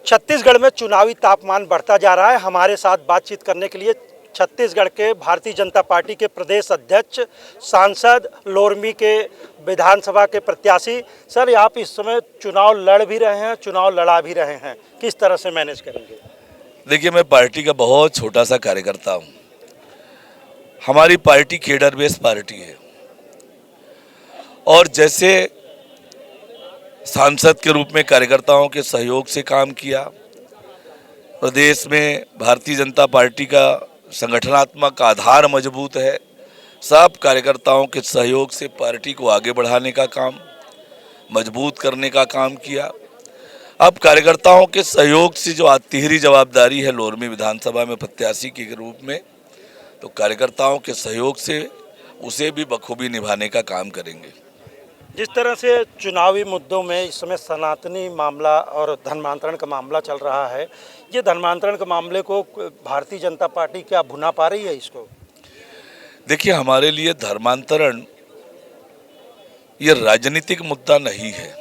छत्तीसगढ़ में चुनावी तापमान बढ़ता जा रहा है। हमारे साथ बातचीत करने के लिए छत्तीसगढ़ के भारतीय जनता पार्टी के प्रदेश अध्यक्ष, सांसद, लोरमी के विधानसभा के प्रत्याशी। सर, आप इस समय चुनाव लड़ भी रहे हैं, चुनाव लड़ा भी रहे हैं, किस तरह से मैनेज करेंगे? देखिए, मैं पार्टी का बहुत छोटा सा कार्यकर्ता हूँ। हमारी पार्टी केडर बेस पार्टी है और जैसे सांसद के रूप में कार्यकर्ताओं के सहयोग से काम किया, प्रदेश में भारतीय जनता पार्टी का संगठनात्मक आधार मजबूत है। सब कार्यकर्ताओं के सहयोग से पार्टी को आगे बढ़ाने का काम, मजबूत करने का काम किया। अब कार्यकर्ताओं के सहयोग से जो तिहरी जवाबदारी है लोरमी विधानसभा में प्रत्याशी के रूप में, तो कार्यकर्ताओं के सहयोग से उसे भी बखूबी निभाने का काम करेंगे। जिस तरह से चुनावी मुद्दों में इस समय सनातनी मामला और धर्मांतरण का मामला चल रहा है, ये धर्मांतरण के मामले को भारतीय जनता पार्टी क्या भुना पा रही है इसको? देखिए, हमारे लिए धर्मांतरण ये राजनीतिक मुद्दा नहीं है।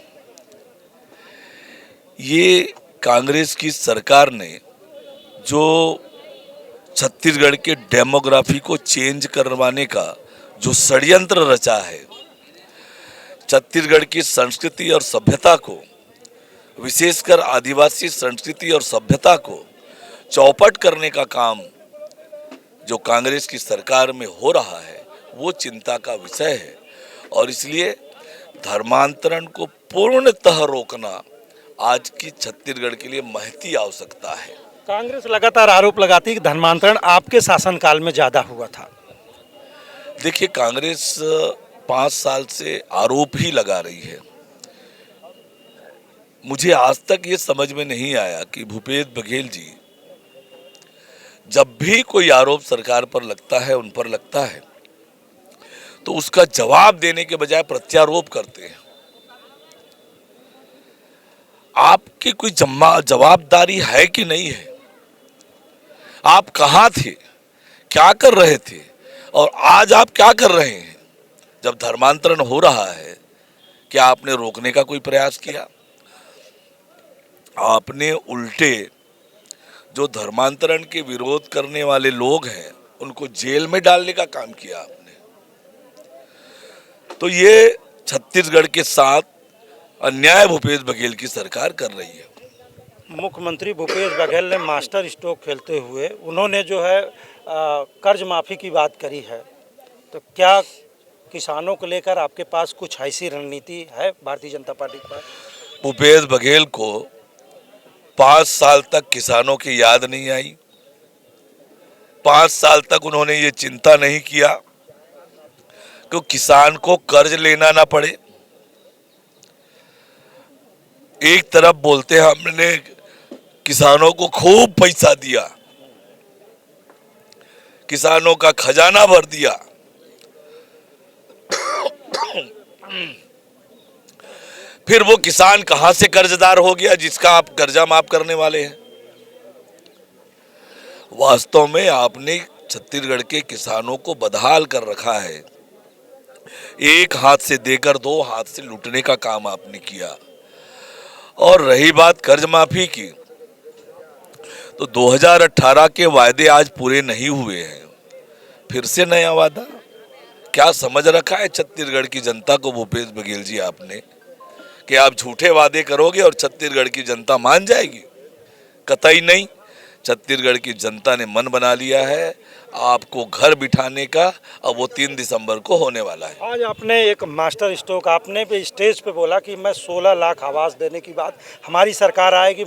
ये कांग्रेस की सरकार ने जो छत्तीसगढ़ के डेमोग्राफी को चेंज करवाने का जो षड्यंत्र रचा है, छत्तीसगढ़ की संस्कृति और सभ्यता को, विशेषकर आदिवासी संस्कृति और सभ्यता को चौपट करने का काम जो कांग्रेस की सरकार में हो रहा है, वो चिंता का विषय है। और इसलिए धर्मांतरण को पूर्णतः रोकना आज की छत्तीसगढ़ के लिए महती आवश्यकता है। कांग्रेस लगातार आरोप लगाती है कि धर्मांतरण आपके शासनकाल में ज़्यादा हुआ था। देखिए, कांग्रेस 5 साल से आरोप ही लगा रही है। मुझे आज तक ये समझ में नहीं आया कि भूपेश बघेल जी जब भी कोई आरोप सरकार पर लगता है, उन पर लगता है, तो उसका जवाब देने के बजाय प्रत्यारोप करते हैं। आपकी कोई जवाबदारी है कि नहीं है? आप कहाँ थे, क्या कर रहे थे और आज आप क्या कर रहे हैं? जब धर्मांतरण हो रहा है, क्या आपने रोकने का कोई प्रयास किया? आपने उल्टे जो धर्मांतरण के विरोध करने वाले लोग हैं, उनको जेल में डालने का काम किया आपने। तो ये छत्तीसगढ़ के साथ अन्याय भूपेश बघेल की सरकार कर रही है। मुख्यमंत्री भूपेश बघेल ने मास्टर स्ट्रोक खेलते हुए उन्होंने जो है कर्ज माफ़ी की बात करी है, तो क्या किसानों को लेकर आपके पास कुछ ऐसी रणनीति है भारतीय जनता पार्टी के पास? भूपेश बघेल को 5 साल तक किसानों की याद नहीं आई। 5 साल तक उन्होंने ये चिंता नहीं किया कि किसान को कर्ज लेना ना पड़े। एक तरफ बोलते हैं हमने किसानों को खूब पैसा दिया, किसानों का खजाना भर दिया, फिर वो किसान कहां से कर्जदार हो गया जिसका आप कर्जा माफ करने वाले हैं? वास्तव में आपने छत्तीसगढ़ के किसानों को बदहाल कर रखा है। एक हाथ से देकर 2 हाथ से लूटने का काम आपने किया। और रही बात कर्ज माफी की, तो 2018 के वायदे आज पूरे नहीं हुए हैं, फिर से नया वादा। क्या समझ रखा है छत्तीसगढ़ की जनता को भूपेश बघेल जी आपने कि आप झूठे वादे करोगे और छत्तीसगढ़ की जनता मान जाएगी? कतई नहीं। छत्तीसगढ़ की जनता ने मन बना लिया है आपको घर बिठाने का, अब वो 3 दिसंबर को होने वाला है। आज आपने एक मास्टर स्ट्रोक, आपने भी स्टेज पे बोला कि मैं 16 लाख आवास देने की बात, हमारी सरकार आएगी,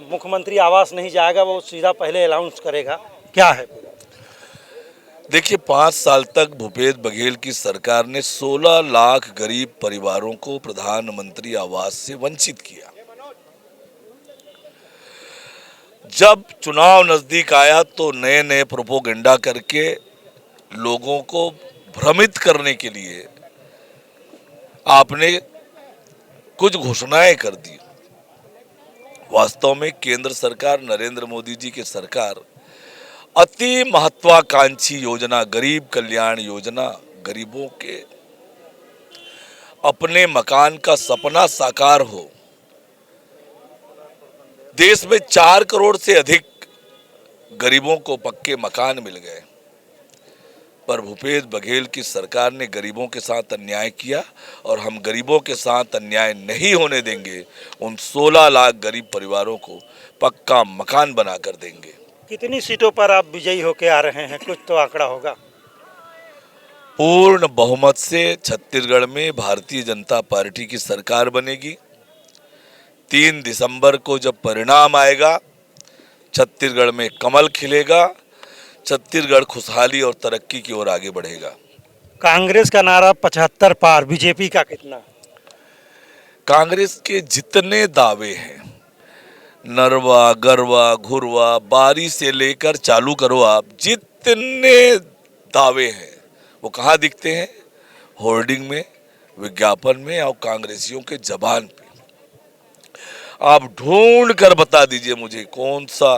मुख्यमंत्री आवास नहीं जाएगा, वो सीधा पहले अनाउंस करेगा, क्या है? देखिए, 5 साल तक भूपेश बघेल की सरकार ने 16 लाख गरीब परिवारों को प्रधानमंत्री आवास से वंचित किया। जब चुनाव नजदीक आया तो नए नए प्रोपोगंडा करके लोगों को भ्रमित करने के लिए आपने कुछ घोषणाएं कर दी। वास्तव में केंद्र सरकार, नरेंद्र मोदी जी की सरकार अति महत्वाकांक्षी योजना, गरीब कल्याण योजना, गरीबों के अपने मकान का सपना साकार हो, देश में 4 करोड़ से अधिक गरीबों को पक्के मकान मिल गए, पर भूपेश बघेल की सरकार ने गरीबों के साथ अन्याय किया और हम गरीबों के साथ अन्याय नहीं होने देंगे। उन 16 लाख गरीब परिवारों को पक्का मकान बनाकर देंगे। कितनी सीटों पर आप विजयी होके आ रहे हैं, कुछ तो आंकड़ा होगा? पूर्ण बहुमत से छत्तीसगढ़ में भारतीय जनता पार्टी की सरकार बनेगी। 3 दिसंबर को जब परिणाम आएगा, छत्तीसगढ़ में कमल खिलेगा, छत्तीसगढ़ खुशहाली और तरक्की की ओर आगे बढ़ेगा। कांग्रेस का नारा 75 पार, बीजेपी का कितना? कांग्रेस के जितने दावे हैं, नरवा गरवा घुरवा बारी से लेकर चालू करो, आप जितने दावे हैं वो कहाँ दिखते हैं? होर्डिंग में, विज्ञापन में और कांग्रेसियों के जबान पे। आप ढूंढ कर बता दीजिए मुझे कौन सा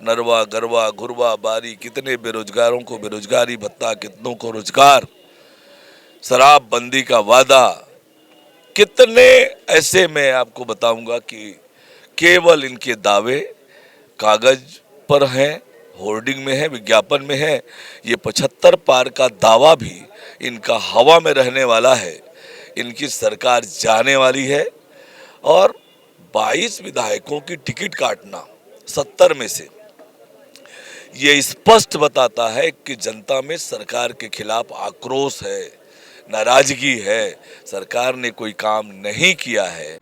नरवा गरवा घुरवा बारी, कितने बेरोजगारों को बेरोजगारी भत्ता, कितनों को रोजगार, शराबबंदी का वादा, कितने ऐसे मैं आपको बताऊंगा कि केवल इनके दावे कागज पर हैं, होर्डिंग में है, विज्ञापन में है। ये 75 पार का दावा भी इनका हवा में रहने वाला है। इनकी सरकार जाने वाली है और 22 विधायकों की टिकट काटना 70 में से ये स्पष्ट बताता है कि जनता में सरकार के खिलाफ आक्रोश है, नाराजगी है, सरकार ने कोई काम नहीं किया है।